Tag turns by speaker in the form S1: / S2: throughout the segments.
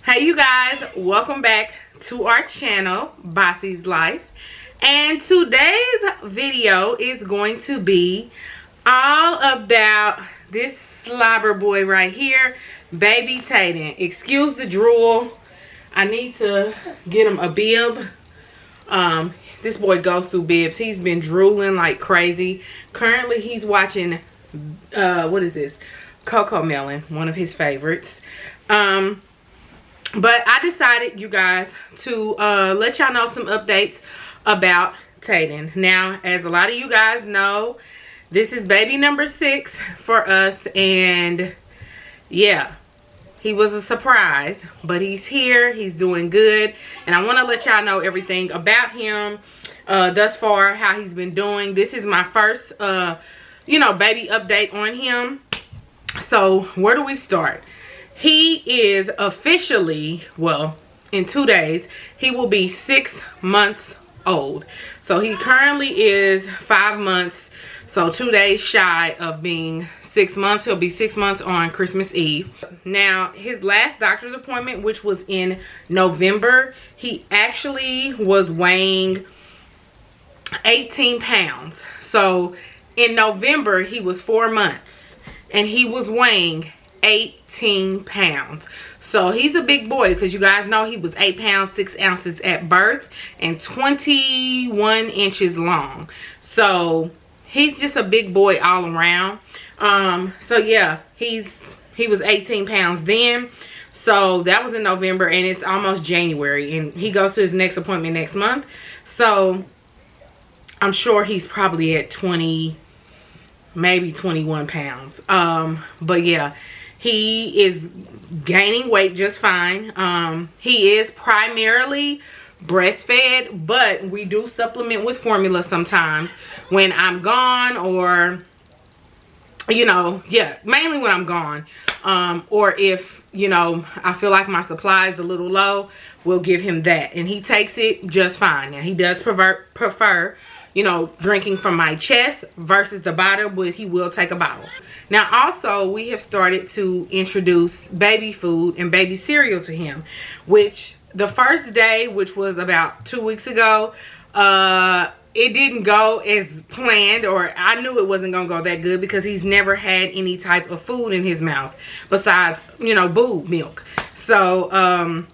S1: Hey you guys, welcome back to our channel, Basie's Life. And today's video is going to be all about this slobber boy right here, baby Tayden. Excuse the drool. I need to get him a bib. This boy goes through bibs. He's been drooling like crazy. Currently he's watching what is this? Coco Melon, one of his favorites. But I decided, you guys, to let y'all know some updates about Tayden. Now, as a lot of you guys know, this is baby number 6 for us. And yeah, he was a surprise. But he's here. He's doing good. And I want to let y'all know everything about him thus far, how he's been doing. This is my first, baby update on him. So, where do we start? He is officially, well, in 2 days, he will be 6 months old. So he currently is 5 months. So 2 days shy of being 6 months. He'll be 6 months on Christmas Eve. Now, his last doctor's appointment, which was in November, he actually was weighing 18 pounds. So in November, he was 4 months and he was weighing 18 pounds. So he's a big boy, because you guys know he was 8 pounds 6 ounces at birth and 21 inches long. So he's just a big boy all around. So yeah, he was 18 pounds then. So that was in November, and it's almost January, and he goes to his next appointment next month. So I'm sure he's probably at 20, maybe 21 pounds. But yeah, he is gaining weight just fine. He is primarily breastfed, but we do supplement with formula sometimes when I'm gone, or mainly when I'm gone, or if I feel like my supply is a little low, we'll give him that, and he takes it just fine. Now he does prefer drinking from my chest versus the bottle, but he will take a bottle. Now also, we have started to introduce baby food and baby cereal to him, which the first day, which was about 2 weeks ago, it didn't go as planned, or I knew it wasn't gonna go that good, because he's never had any type of food in his mouth besides boob milk. So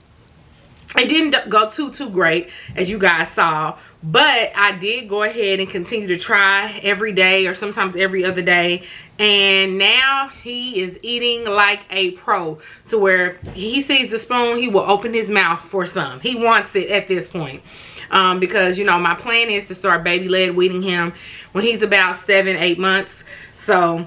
S1: it didn't go too great, as you guys saw. But I did go ahead and continue to try every day, or sometimes every other day. And now he is eating like a pro, to where he sees the spoon, he will open his mouth for some. He wants it at this point. Because, my plan is to start baby-led weaning him when he's about 7-8 months. So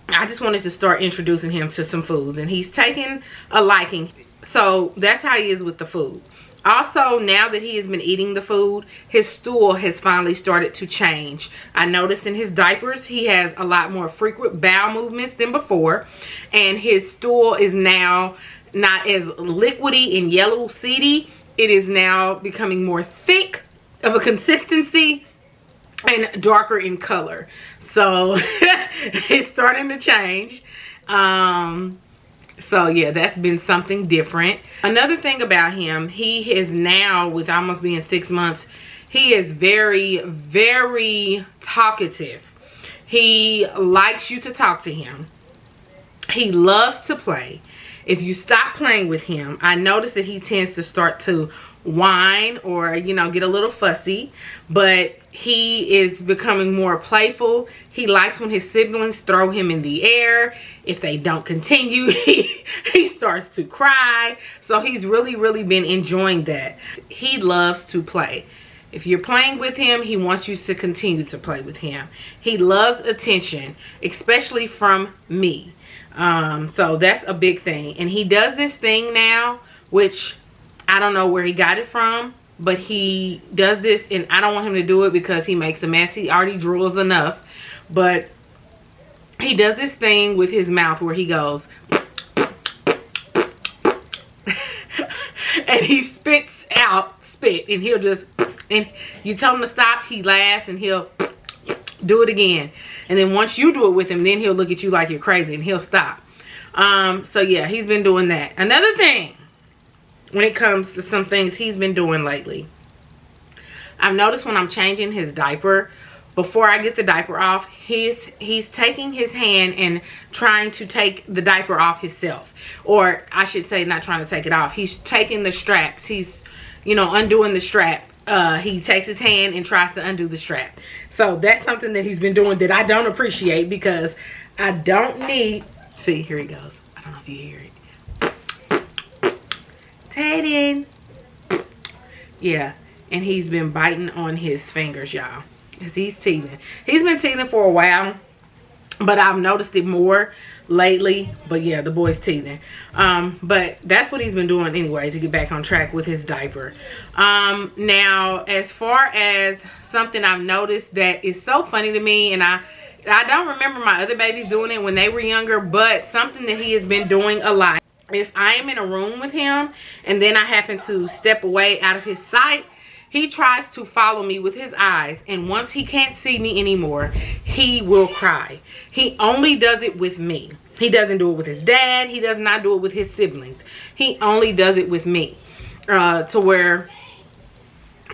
S1: I just wanted to start introducing him to some foods. And he's taking a liking. So that's how he is with the food. Also, now that he has been eating the food, his stool has finally started to change. I noticed in his diapers, he has a lot more frequent bowel movements than before. And his stool is now not as liquidy and yellow seedy. It is now becoming more thick of a consistency and darker in color. So it's starting to change. So yeah, that's been something different. Another thing about him, he is now, with almost being 6 months, he is very, very talkative. He likes you to talk to him. He loves to play. If you stop playing with him, I notice that he tends to start to whine, or get a little fussy. But he is becoming more playful. He likes when his siblings throw him in the air. If they don't continue, he starts to cry. So he's really been enjoying that. He loves to play. If you're playing with him, he wants you to continue to play with him. He loves attention, especially from me. So that's a big thing. And he does this thing now, which I don't know where he got it from, but he does this, and I don't want him to do it because he makes a mess. He already drools enough. But he does this thing with his mouth where he goes and he spits out spit, and he'll just, and you tell him to stop, he laughs, and he'll do it again. And then once you do it with him, then he'll look at you like you're crazy, and he'll stop. So yeah, he's been doing that. Another thing when it comes to some things he's been doing lately. I've noticed when I'm changing his diaper, before I get the diaper off, he's taking his hand and trying to take the diaper off himself. Or I should say, not trying to take it off. He's taking the straps. He's, you know, undoing the strap. He takes his hand and tries to undo the strap. So that's something that he's been doing that I don't appreciate, because I don't need... See, here he goes. I don't know if you hear it. Tayden. Yeah. And he's been biting on his fingers, y'all. Because he's teething. He's been teething for a while, but I've noticed it more lately. But yeah, the boy's teething. But that's what he's been doing anyway, to get back on track with his diaper. Now, as far as something I've noticed that is so funny to me, and I don't remember my other babies doing it when they were younger, but something that he has been doing a lot. If I am in a room with him and then I happen to step away out of his sight, he tries to follow me with his eyes, and once he can't see me anymore, he will cry. He only does it with me. He doesn't do it with his dad. He does not do it with his siblings. He only does it with me, to where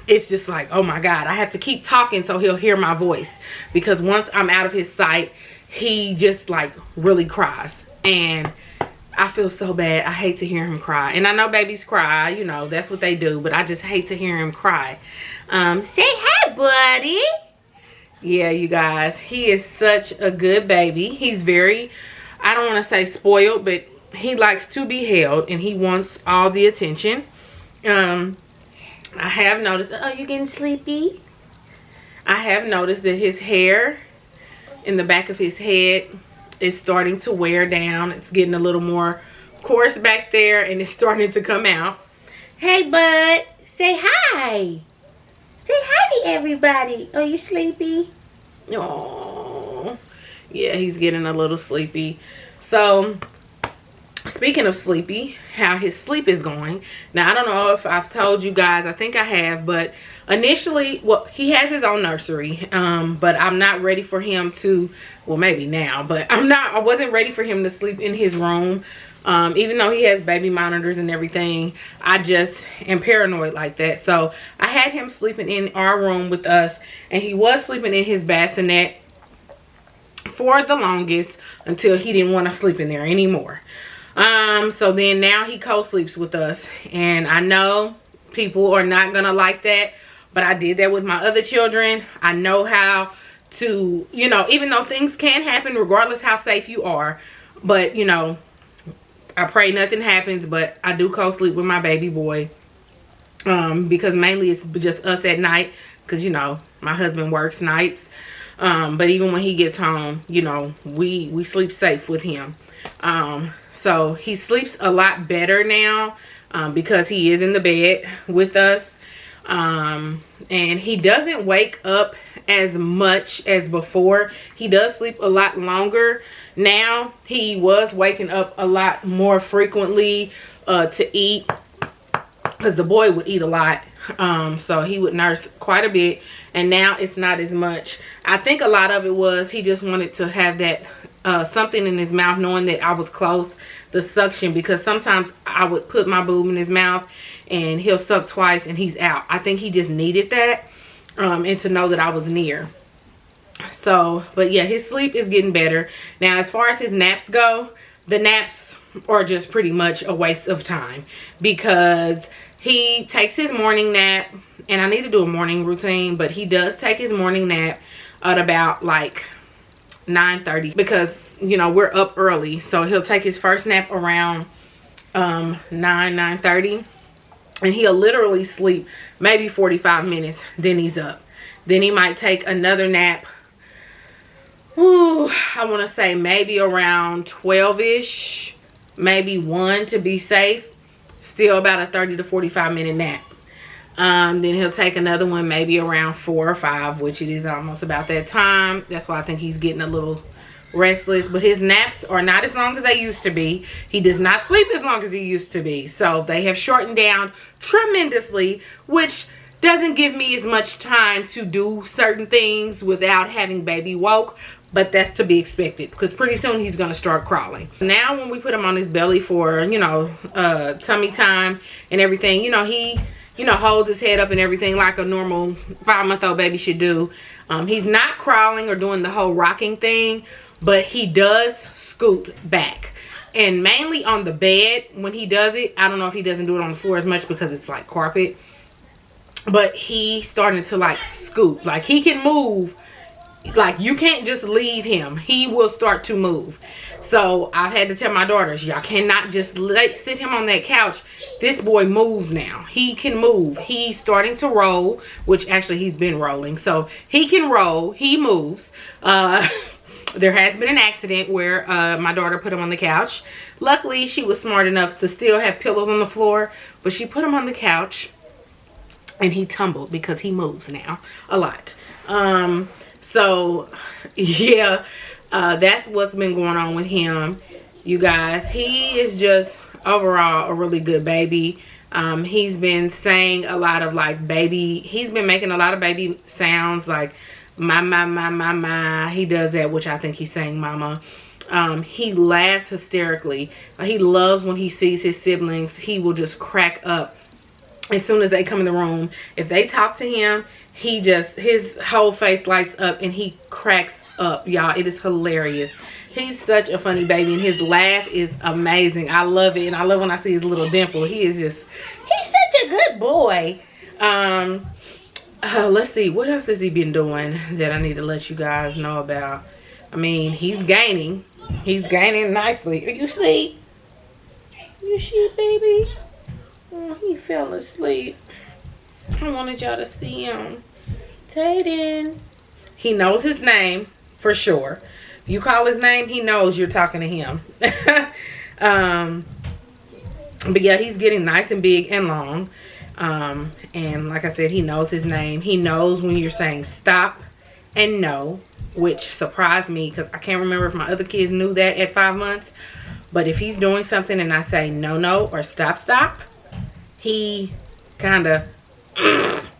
S1: it's just like, oh my God, I have to keep talking so he'll hear my voice, because once I'm out of his sight, he just like really cries. And I feel so bad. I hate to hear him cry. And I know babies cry, you know, that's what they do. But I just hate to hear him cry. Say hi, buddy. Yeah, you guys. He is such a good baby. He's very, I don't want to say spoiled, but he likes to be held. And he wants all the attention. I have noticed, oh, you getting sleepy? I have noticed that his hair in the back of his head is starting to wear down. It's getting a little more coarse back there, and it's starting to come out. Hey, bud. Say hi. Say hi to everybody. Oh, you sleepy? Oh, yeah, he's getting a little sleepy. So, speaking of sleepy, how his sleep is going. Now, I don't know if I've told you guys. I think I have, but initially, well, he has his own nursery, but I'm not ready for him to, well, maybe now, but I wasn't ready for him to sleep in his room. Even though he has baby monitors and everything, I just am paranoid like that. So I had him sleeping in our room with us, and he was sleeping in his bassinet for the longest until he didn't want to sleep in there anymore. So then now he co-sleeps with us, and I know people are not gonna like that, but I did that with my other children. I know how to, you know, even though things can happen regardless how safe you are, but you know, I pray nothing happens, but I do co-sleep with my baby boy, because mainly it's just us at night, because you know my husband works nights, but even when he gets home, you know, we sleep safe with him. So he sleeps a lot better now, because he is in the bed with us, and he doesn't wake up as much as before. He does sleep a lot longer now. He was waking up a lot more frequently to eat, because the boy would eat a lot, so he would nurse quite a bit, and now it's not as much. I think a lot of it was he just wanted to have that something in his mouth, knowing that I was close, the suction, because sometimes I would put my boob in his mouth and he'll suck twice and he's out. I think he just needed that, and to know that I was near. So, but yeah, his sleep is getting better. Now, as far as his naps go, the naps are just pretty much a waste of time, because he takes his morning nap, and I need to do a morning routine, but he does take his morning nap at about like 9:30, because you know we're up early, so he'll take his first nap around 9:30, and he'll literally sleep maybe 45 minutes, then he's up. Then he might take another nap, I want to say maybe around 12ish, maybe 1 to be safe. Still about a 30 to 45 minute nap. Then he'll take another one maybe around 4 or 5, which it is almost about that time. That's why I think he's getting a little restless. But his naps are not as long as they used to be. He does not sleep as long as he used to be. So they have shortened down tremendously, which doesn't give me as much time to do certain things without having baby woke. but that's to be expected because pretty soon he's gonna start crawling. Now when we put him on his belly for, you know, tummy time and everything, you know, he, you know, holds his head up and everything like a normal 5-month-old baby should do. He's not crawling or doing the whole rocking thing, but he does scoot back. And mainly on the bed when he does it. I don't know if he doesn't do it on the floor as much because it's like carpet. But he's starting to like scoot. Like he can move. Like you can't just leave him. He will start to move. So I've had to tell my daughters, y'all cannot just sit him on that couch. This boy moves now. He can move. He's starting to roll, which actually he's been rolling. So he can roll. He moves. There has been an accident where my daughter put him on the couch. Luckily, she was smart enough to still have pillows on the floor, but she put him on the couch and he tumbled because he moves now a lot. So yeah, that's what's been going on with him, you guys. He is just overall a really good baby. He's been saying a lot of like baby, he's been making a lot of baby sounds like my. He does that, which I think he's saying mama. He laughs hysterically. He loves when he sees his siblings. He will just crack up as soon as they come in the room. If they talk to him, he just, his whole face lights up and he cracks up, y'all. It is hilarious. He's such a funny baby and his laugh is amazing. I love it, and I love when I see his little dimple. He is just, he's such a good boy. Let's see, what else has he been doing that I need to let you guys know about? I mean, he's gaining nicely. Are you asleep? You asleep, baby? Oh, he fell asleep. I wanted y'all to see him. Tayden. He knows his name for sure. If you call his name, he knows you're talking to him. But yeah, he's getting nice and big and long. And like I said, he knows his name. He knows when you're saying stop and no, which surprised me because I can't remember if my other kids knew that at 5 months. But if he's doing something and I say no or stop, he kind of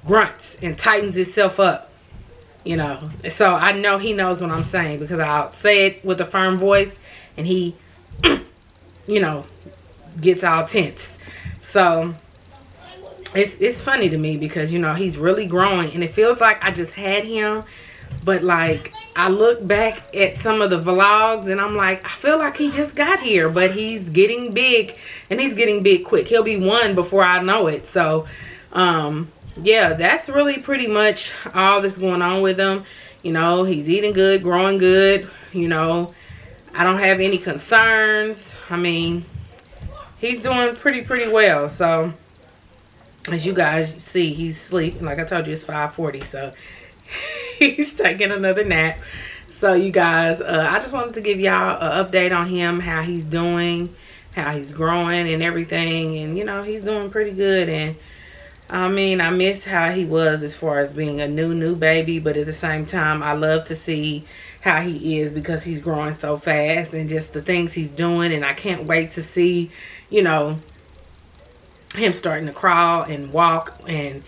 S1: grunts and tightens himself up, you know. So I know he knows what I'm saying because I'll say it with a firm voice and he you know, gets all tense. So it's funny to me because, you know, he's really growing and it feels like I just had him, but like I look back at some of the vlogs and I'm like, I feel like he just got here, but he's getting big and he's getting big quick. He'll be 1 before I know it. So yeah, that's really pretty much all that's going on with him. You know, he's eating good, growing good. You know, I don't have any concerns. I mean, he's doing pretty well. So as you guys see, he's asleep. Like I told you, it's 5:40, so he's taking another nap. So you guys, I just wanted to give y'all an update on him, how he's doing, how he's growing and everything. And you know, he's doing pretty good. And I mean, I miss how he was as far as being a new baby, but at the same time, I love to see how he is because he's growing so fast and just the things he's doing. And I can't wait to see, you know, him starting to crawl and walk. And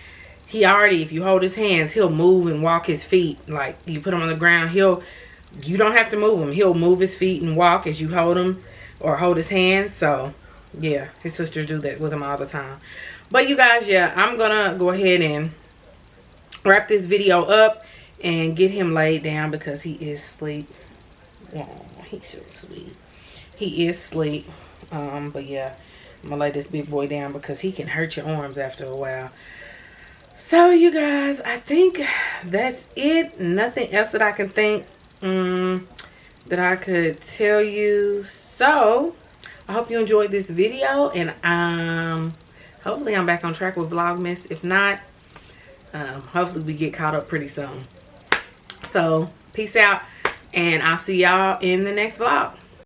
S1: he already, if you hold his hands, he'll move and walk his feet. Like you put him on the ground, you don't have to move him. He'll move his feet and walk as you hold him or hold his hands. So yeah, his sisters do that with him all the time. But you guys, yeah, I'm gonna go ahead and wrap this video up and get him laid down because he is asleep. Oh, he's so sweet. He is asleep. But yeah, I'm gonna lay this big boy down because he can hurt your arms after a while. So you guys, I think that's it. Nothing else that I can think that I could tell you. So I hope you enjoyed this video, and hopefully I'm back on track with Vlogmas. If not, hopefully we get caught up pretty soon. So peace out, and I'll see y'all in the next vlog.